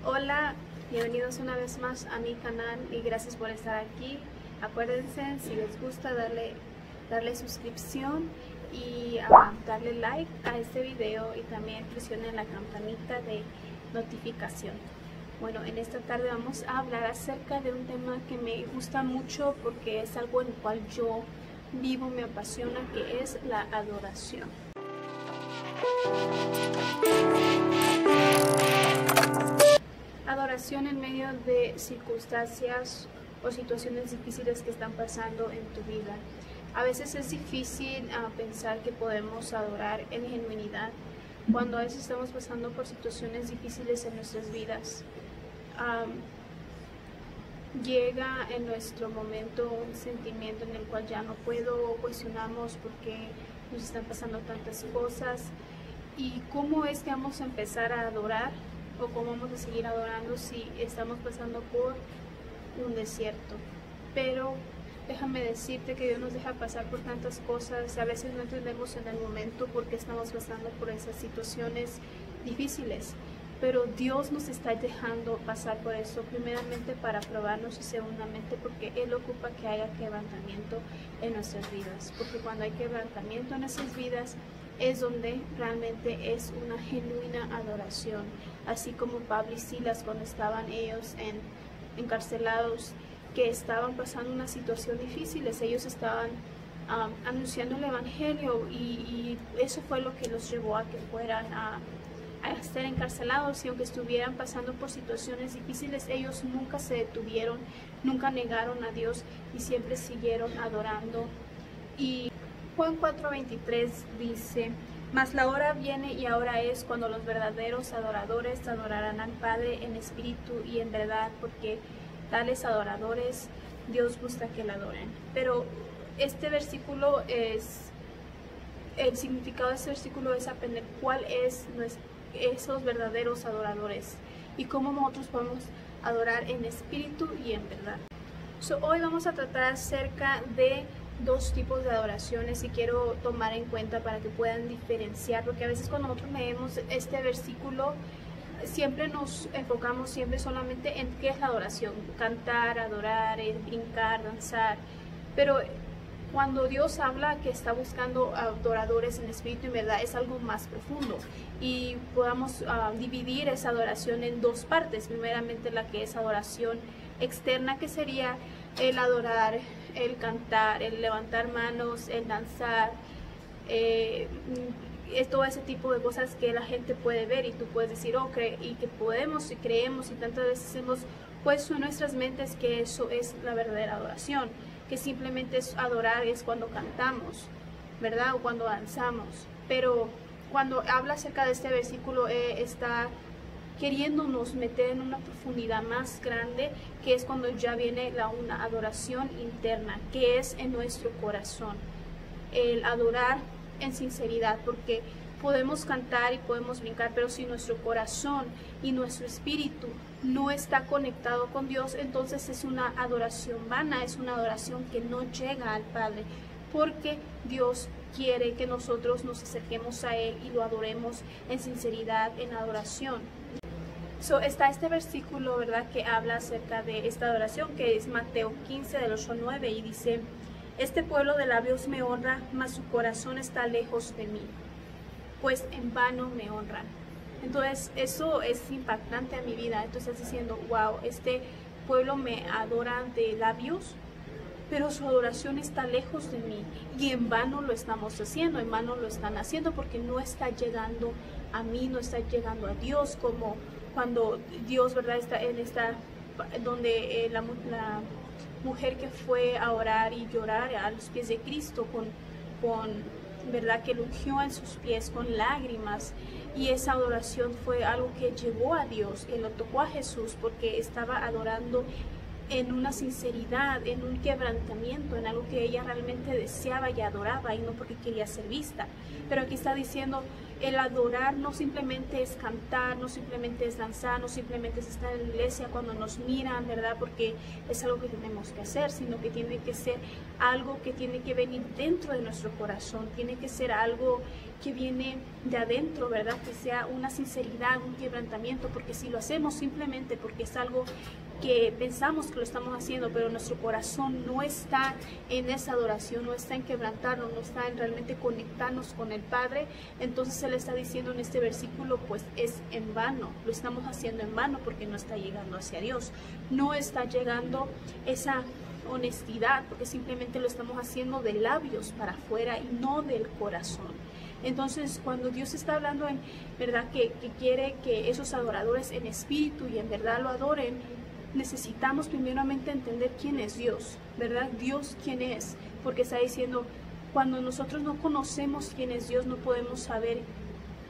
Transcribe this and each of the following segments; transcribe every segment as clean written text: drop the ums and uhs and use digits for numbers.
Hola, bienvenidos una vez más a mi canal y gracias por estar aquí. Acuérdense, si les gusta, darle suscripción y darle like a este video y también presionen la campanita de notificación. Bueno, en esta tarde vamos a hablar acerca de un tema que me gusta mucho porque es algo en el cual yo vivo, me apasiona, que es la adoración. Adoración en medio de circunstancias o situaciones difíciles que están pasando en tu vida. A veces es difícil pensar que podemos adorar en genuinidad cuando a veces estamos pasando por situaciones difíciles en nuestras vidas. Llega en nuestro momento un sentimiento en el cual ya no puedo, cuestionamos porque nos están pasando tantas cosas y cómo es que vamos a empezar a adorar o cómo vamos a seguir adorando si estamos pasando por un desierto. Pero déjame decirte que Dios nos deja pasar por tantas cosas. A veces no entendemos en el momento por qué estamos pasando por esas situaciones difíciles, pero Dios nos está dejando pasar por eso, primeramente para probarnos y segundamente porque Él ocupa que haya quebrantamiento en nuestras vidas, porque cuando hay quebrantamiento en nuestras vidas es donde realmente es una genuina adoración, así como Pablo y Silas cuando estaban ellos encarcelados, que estaban pasando una situación difícil, ellos estaban anunciando el evangelio y eso fue lo que los llevó a que fueran a estar encarcelados, y aunque estuvieran pasando por situaciones difíciles, ellos nunca se detuvieron, nunca negaron a Dios y siempre siguieron adorando. Y Juan 4:23 dice: mas la hora viene y ahora es cuando los verdaderos adoradores adorarán al Padre en espíritu y en verdad, porque tales adoradores Dios gusta que le adoren. Pero este versículo el significado de este versículo es aprender cuál es esos verdaderos adoradores y cómo nosotros podemos adorar en espíritu y en verdad. Hoy vamos a tratar acerca de dos tipos de adoraciones y quiero tomar en cuenta para que puedan diferenciar, porque a veces cuando nosotros leemos este versículo siempre nos enfocamos solamente en qué es la adoración: cantar, adorar, brincar, danzar, pero cuando Dios habla que está buscando adoradores en espíritu y en verdad, es algo más profundo, y podamos dividir esa adoración en dos partes. Primeramente, la que es adoración externa, que sería el adorar, el cantar, el levantar manos, el danzar, es todo ese tipo de cosas que la gente puede ver y tú puedes decir, y que podemos y creemos y tantas veces hemos puesto en nuestras mentes que eso es la verdadera adoración, que simplemente es adorar, es cuando cantamos, ¿verdad? O cuando danzamos. Pero cuando habla acerca de este versículo, está queriéndonos meter en una profundidad más grande, que es cuando ya viene una adoración interna, que es en nuestro corazón, el adorar en sinceridad, porque podemos cantar y podemos brincar, pero si nuestro corazón y nuestro espíritu no está conectado con Dios, entonces es una adoración vana, es una adoración que no llega al Padre, porque Dios quiere que nosotros nos acerquemos a Él y lo adoremos en sinceridad, en adoración. Está este versículo, ¿verdad?, que habla acerca de esta adoración, que es Mateo 15, del 8 al 9, y dice: este pueblo de labios me honra, mas su corazón está lejos de mí, pues en vano me honran. Entonces eso es impactante a mi vida. Entonces estás diciendo, wow, este pueblo me adora de labios, pero su adoración está lejos de mí, y en vano lo estamos haciendo, en vano lo están haciendo, porque no está llegando a mí, no está llegando a Dios, como cuando Dios, ¿verdad?, está en donde la mujer que fue a orar y llorar a los pies de Cristo ¿verdad?, que lo ungió en sus pies con lágrimas, y esa adoración fue algo que llegó a Dios, que lo tocó a Jesús, porque estaba adorando en una sinceridad, en un quebrantamiento, en algo que ella realmente deseaba y adoraba, y no porque quería ser vista. Pero aquí está diciendo el adorar no simplemente es cantar, no simplemente es danzar, no simplemente es estar en la iglesia cuando nos miran, ¿verdad? Porque es algo que tenemos que hacer, sino que tiene que ser algo que tiene que venir dentro de nuestro corazón, tiene que ser algo que viene de adentro, ¿verdad? Que sea una sinceridad, un quebrantamiento, porque si lo hacemos simplemente porque es algo que pensamos que lo estamos haciendo, pero nuestro corazón no está en esa adoración, no está en quebrantarnos, no está en realmente conectarnos con el Padre, entonces Él está diciendo en este versículo, pues es en vano, lo estamos haciendo en vano porque no está llegando hacia Dios, no está llegando esa honestidad, porque simplemente lo estamos haciendo de labios para afuera y no del corazón. Entonces, cuando Dios está hablando en verdad que quiere que esos adoradores en espíritu y en verdad lo adoren, necesitamos primeramente entender quién es Dios, ¿verdad? Dios quién es, porque está diciendo, cuando nosotros no conocemos quién es Dios, no podemos saber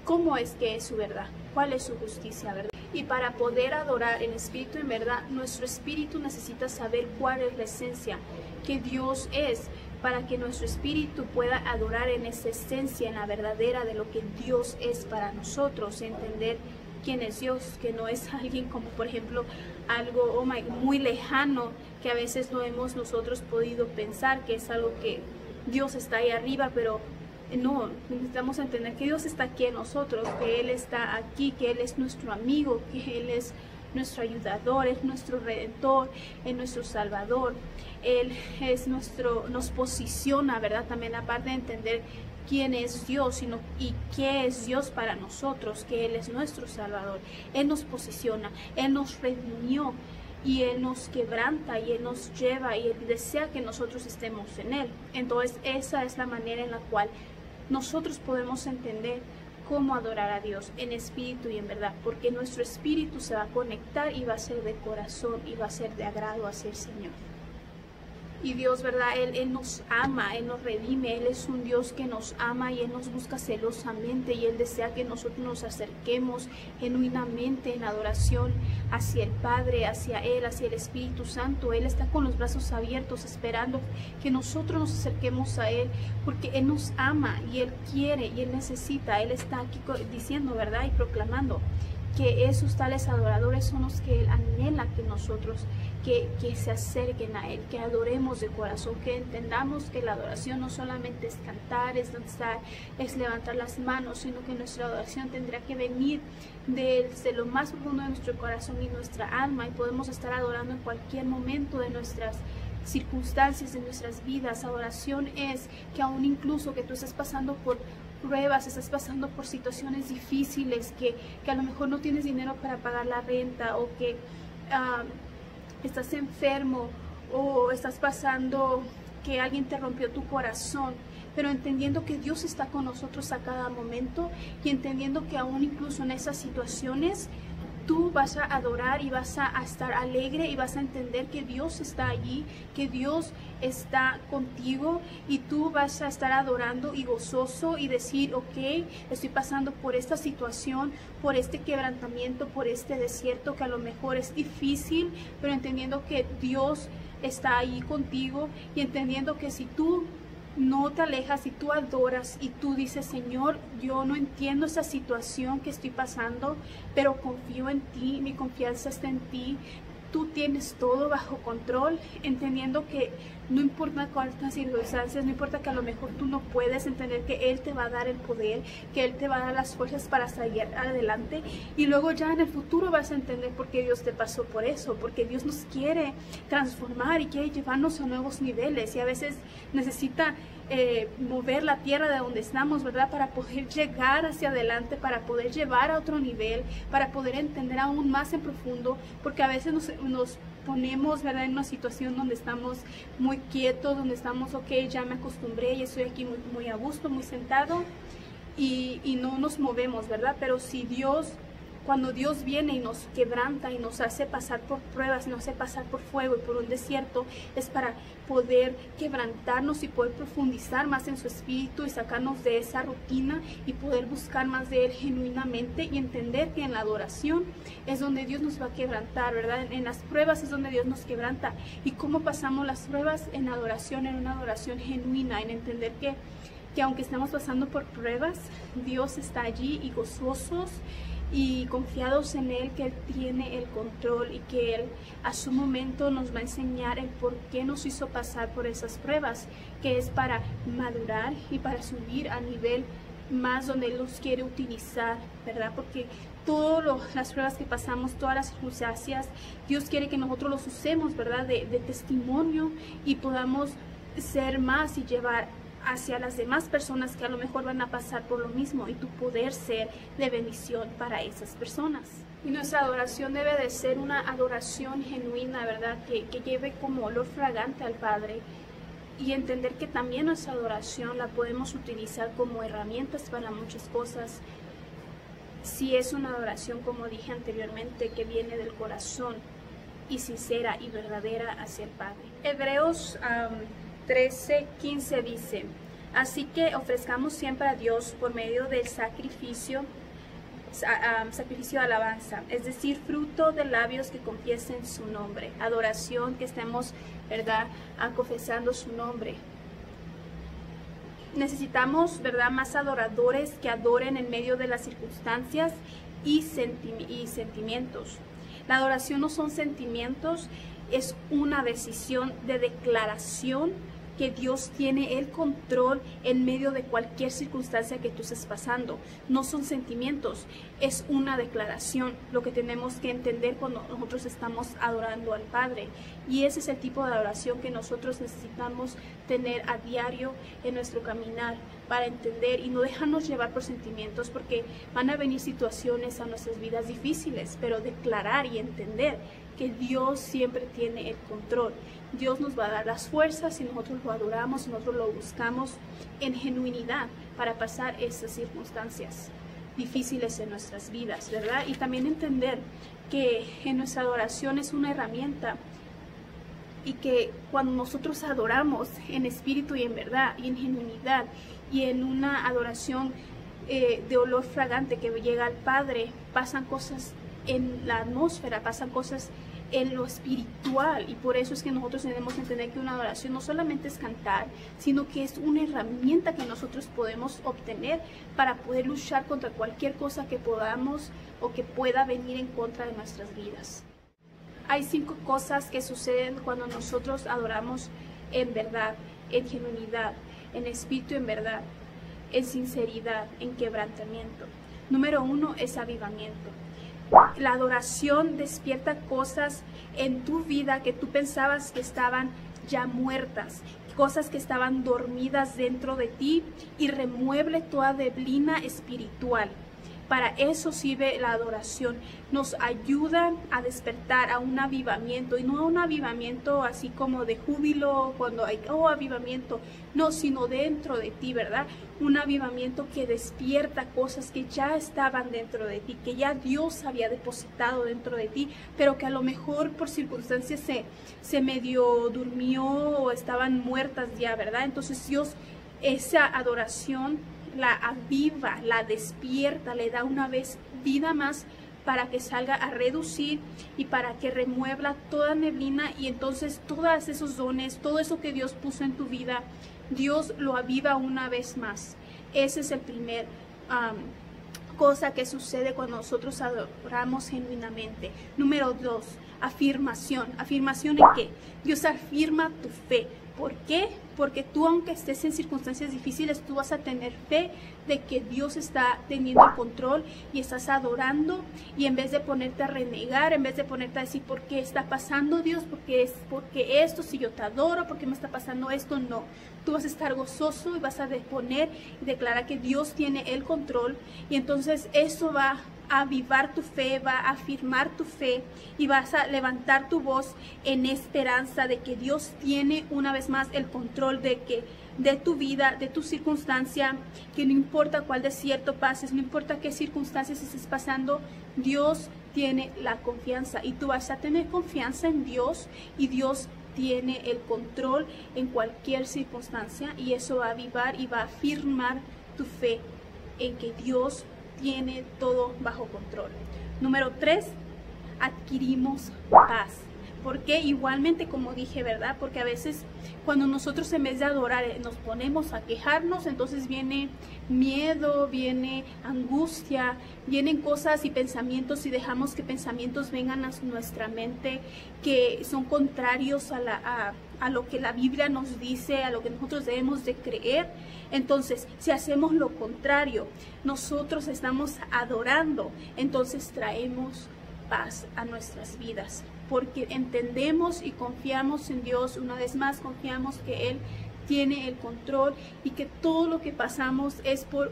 cómo es que es su verdad, cuál es su justicia, ¿verdad? Y para poder adorar en espíritu y en verdad, nuestro espíritu necesita saber cuál es la esencia que Dios es, para que nuestro espíritu pueda adorar en esa esencia, en la verdadera de lo que Dios es para nosotros, entender quién es Dios, que no es alguien como por ejemplo algo muy lejano que a veces no hemos nosotros podido pensar que es algo que Dios está ahí arriba, pero no, necesitamos entender que Dios está aquí en nosotros, que Él está aquí, que Él es nuestro amigo, que Él es nuestro ayudador, es nuestro redentor, es nuestro salvador. Él es nos posiciona, ¿verdad? También aparte de entender quién es Dios y qué es Dios para nosotros, que Él es nuestro salvador. Él nos posiciona, Él nos redimió y Él nos quebranta y Él nos lleva y Él desea que nosotros estemos en Él. Entonces esa es la manera en la cual nosotros podemos entender cómo adorar a Dios en espíritu y en verdad, porque nuestro espíritu se va a conectar y va a ser de corazón y va a ser de agrado hacia el Señor. Y Dios, ¿verdad? Él nos ama, Él nos redime, Él es un Dios que nos ama y Él nos busca celosamente y Él desea que nosotros nos acerquemos genuinamente en adoración hacia el Padre, hacia Él, hacia el Espíritu Santo. Él está con los brazos abiertos esperando que nosotros nos acerquemos a Él porque Él nos ama y Él quiere y Él necesita. Él está aquí diciendo, ¿verdad? Y proclamando que esos tales adoradores son los que Él anhela que nosotros que se acerquen a Él, que adoremos de corazón, que entendamos que la adoración no solamente es cantar, es danzar, es levantar las manos, sino que nuestra adoración tendrá que venir desde lo más profundo de nuestro corazón y nuestra alma, y podemos estar adorando en cualquier momento de nuestras circunstancias, de nuestras vidas. Adoración es que aún incluso que tú estés pasando por pruebas, estás pasando por situaciones difíciles, que a lo mejor no tienes dinero para pagar la renta, o que estás enfermo, o estás pasando que alguien te rompió tu corazón, pero entendiendo que Dios está con nosotros a cada momento y entendiendo que aún incluso en esas situaciones tú vas a adorar y vas a estar alegre y vas a entender que Dios está allí, que Dios está contigo y tú vas a estar adorando y gozoso y decir, ok, estoy pasando por esta situación, por este quebrantamiento, por este desierto que a lo mejor es difícil, pero entendiendo que Dios está allí contigo y entendiendo que si tú no te alejas y tú adoras y tú dices, Señor, yo no entiendo esa situación que estoy pasando, pero confío en ti, mi confianza está en ti, tú tienes todo bajo control, entendiendo que no importa cuántas circunstancias, no importa que a lo mejor tú no puedes, entender que Él te va a dar el poder, que Él te va a dar las fuerzas para salir adelante, y luego ya en el futuro vas a entender por qué Dios te pasó por eso, porque Dios nos quiere transformar y quiere llevarnos a nuevos niveles, y a veces necesita mover la tierra de donde estamos, ¿verdad? Para poder llegar hacia adelante, para poder llevar a otro nivel, para poder entender aún más en profundo, porque a veces nos ponemos, ¿verdad?, en una situación donde estamos muy quietos, donde estamos, ok, ya me acostumbré y estoy aquí muy a gusto, muy sentado, y no nos movemos, ¿verdad? Pero si Dios, cuando Dios viene y nos quebranta y nos hace pasar por pruebas, nos hace pasar por fuego y por un desierto, es para poder quebrantarnos y poder profundizar más en su espíritu y sacarnos de esa rutina y poder buscar más de Él genuinamente y entender que en la adoración es donde Dios nos va a quebrantar, ¿verdad? En las pruebas es donde Dios nos quebranta. ¿Y cómo pasamos las pruebas? En adoración, en una adoración genuina, en entender que que aunque estemos pasando por pruebas, Dios está allí y gozosos y confiados en Él, que Él tiene el control y que Él a su momento nos va a enseñar el por qué nos hizo pasar por esas pruebas, que es para madurar y para subir a nivel más donde Él nos quiere utilizar, ¿verdad? Porque todas las pruebas que pasamos, todas las circunstancias, Dios quiere que nosotros los usemos, ¿verdad? De testimonio y podamos ser más y llevar hacia las demás personas que a lo mejor van a pasar por lo mismo y tu poder ser de bendición para esas personas. Y nuestra adoración debe de ser una adoración genuina, ¿verdad? Que lleve como olor fragante al Padre, y entender que también nuestra adoración la podemos utilizar como herramientas para muchas cosas. Si es una adoración, como dije anteriormente, que viene del corazón y sincera y verdadera hacia el Padre. Hebreos 13:15 dice: así que ofrezcamos siempre a Dios por medio del sacrificio de alabanza, es decir, fruto de labios que confiesen su nombre. Adoración, que estemos, ¿verdad?, confesando su nombre. Necesitamos, ¿verdad?, más adoradores que adoren en medio de las circunstancias y sentimientos. La adoración no son sentimientos, es una decisión de declaración que Dios tiene el control en medio de cualquier circunstancia que tú estés pasando. No son sentimientos, es una declaración, lo que tenemos que entender cuando nosotros estamos adorando al Padre. Y ese es el tipo de adoración que nosotros necesitamos tener a diario en nuestro caminar, para entender y no dejarnos llevar por sentimientos, porque van a venir situaciones a nuestras vidas difíciles, pero declarar y entender que Dios siempre tiene el control. Dios nos va a dar las fuerzas si nosotros lo adoramos, si nosotros lo buscamos en genuinidad para pasar esas circunstancias difíciles en nuestras vidas, ¿verdad? Y también entender que en nuestra adoración es una herramienta, y que cuando nosotros adoramos en espíritu y en verdad y en genuinidad y en una adoración de olor fragante que llega al Padre, pasan cosas en la atmósfera, pasan cosas en lo espiritual, y por eso es que nosotros tenemos que entender que una adoración no solamente es cantar, sino que es una herramienta que nosotros podemos obtener para poder luchar contra cualquier cosa que podamos o que pueda venir en contra de nuestras vidas. Hay 5 cosas que suceden cuando nosotros adoramos en verdad, en genuinidad, en espíritu, en verdad, en sinceridad, en quebrantamiento. Número 1 es avivamiento. La adoración despierta cosas en tu vida que tú pensabas que estaban ya muertas, cosas que estaban dormidas dentro de ti, y remueve toda neblina espiritual. Para eso sirve la adoración. Nos ayuda a despertar a un avivamiento, y no a un avivamiento así como de júbilo cuando hay avivamiento, no, sino dentro de ti, ¿verdad? Un avivamiento que despierta cosas que ya estaban dentro de ti, que ya Dios había depositado dentro de ti, pero que a lo mejor por circunstancias se medio durmió o estaban muertas ya, ¿verdad? Entonces Dios, esa adoración la aviva, la despierta, le da una vez vida más para que salga a reducir y para que remueva toda neblina, y entonces todos esos dones, todo eso que Dios puso en tu vida, Dios lo aviva una vez más. Ese es el primer cosa que sucede cuando nosotros adoramos genuinamente. Número 2, afirmación. ¿Afirmación en qué? Dios afirma tu fe. ¿Por qué? Porque tú, aunque estés en circunstancias difíciles, tú vas a tener fe de que Dios está teniendo el control, y estás adorando, y en vez de ponerte a renegar, en vez de ponerte a decir ¿por qué está pasando, Dios? Porque esto, si yo te adoro, ¿por qué me está pasando esto? No, tú vas a estar gozoso y vas a poner y declarar que Dios tiene el control, y entonces eso va a avivar tu fe, va a afirmar tu fe, y vas a levantar tu voz en esperanza de que Dios tiene una vez más el control de tu vida, de tu circunstancia, que no importa cuál desierto pases, no importa qué circunstancias estés pasando, Dios tiene la confianza, y tú vas a tener confianza en Dios, y Dios tiene el control en cualquier circunstancia, y eso va a avivar y va a afirmar tu fe en que Dios tiene todo bajo control. Número 3, adquirimos paz. Porque igualmente, como dije, ¿verdad? Porque a veces cuando nosotros en vez de adorar nos ponemos a quejarnos, entonces viene miedo, viene angustia, vienen cosas y pensamientos, y dejamos que pensamientos vengan a nuestra mente que son contrarios a lo que la Biblia nos dice, a lo que nosotros debemos de creer. Entonces, si hacemos lo contrario, nosotros estamos adorando, entonces traemos paz a nuestras vidas, porque entendemos y confiamos en Dios. Una vez más, confiamos que Él tiene el control y que todo lo que pasamos es por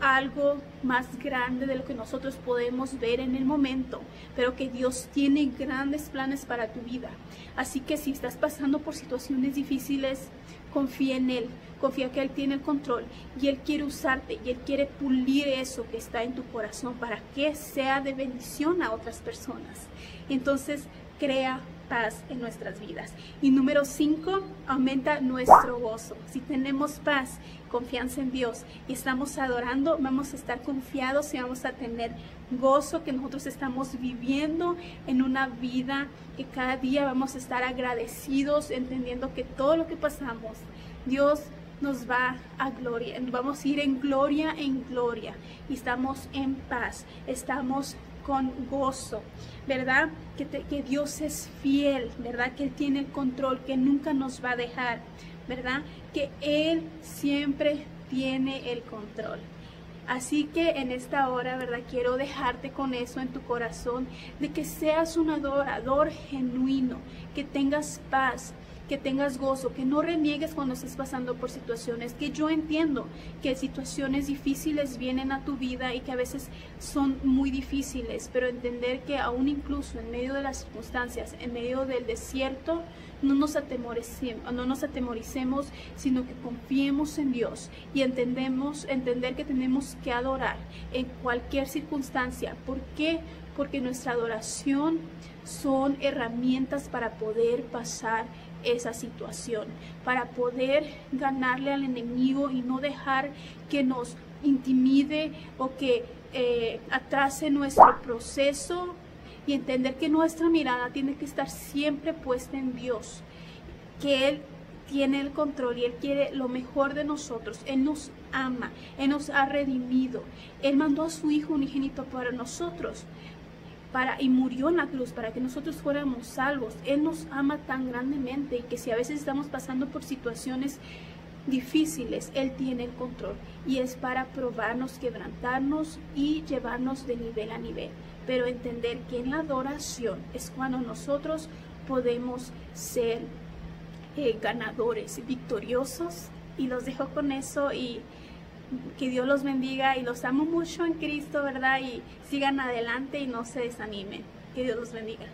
algo más grande de lo que nosotros podemos ver en el momento, pero que Dios tiene grandes planes para tu vida. Así que si estás pasando por situaciones difíciles, confía en Él, confía que Él tiene el control y Él quiere usarte y Él quiere pulir eso que está en tu corazón para que sea de bendición a otras personas. Entonces, crea paz en nuestras vidas. Y número 5, aumenta nuestro gozo. Si tenemos paz, confianza en Dios y estamos adorando, vamos a estar confiados y vamos a tener gozo, que nosotros estamos viviendo en una vida que cada día vamos a estar agradecidos, entendiendo que todo lo que pasamos, Dios nos va a gloria, vamos a ir en gloria y estamos en paz, estamos con gozo, ¿verdad? Que Dios es fiel, ¿verdad? Que Él tiene el control, que nunca nos va a dejar, ¿verdad? Que Él siempre tiene el control. Así que en esta hora, ¿verdad? Quiero dejarte con eso en tu corazón, de que seas un adorador genuino, que tengas paz, que tengas gozo, que no reniegues cuando estés pasando por situaciones, que yo entiendo que situaciones difíciles vienen a tu vida y que a veces son muy difíciles, pero entender que aún incluso en medio de las circunstancias, en medio del desierto, no nos atemoricemos, sino que confiemos en Dios y entender que tenemos que adorar en cualquier circunstancia. ¿Por qué? Porque nuestra adoración son herramientas para poder pasar esa situación, para poder ganarle al enemigo y no dejar que nos intimide o que atrase nuestro proceso, y entender que nuestra mirada tiene que estar siempre puesta en Dios, que Él tiene el control y Él quiere lo mejor de nosotros. Él nos ama, Él nos ha redimido, Él mandó a su Hijo unigénito para nosotros, y murió en la cruz para que nosotros fuéramos salvos. Él nos ama tan grandemente, y que si a veces estamos pasando por situaciones difíciles, Él tiene el control y es para probarnos, quebrantarnos y llevarnos de nivel a nivel. Pero entender que en la adoración es cuando nosotros podemos ser ganadores, victoriosos. Y los dejo con eso, y que Dios los bendiga, y los amo mucho en Cristo, ¿verdad? Y sigan adelante y no se desanimen. Que Dios los bendiga.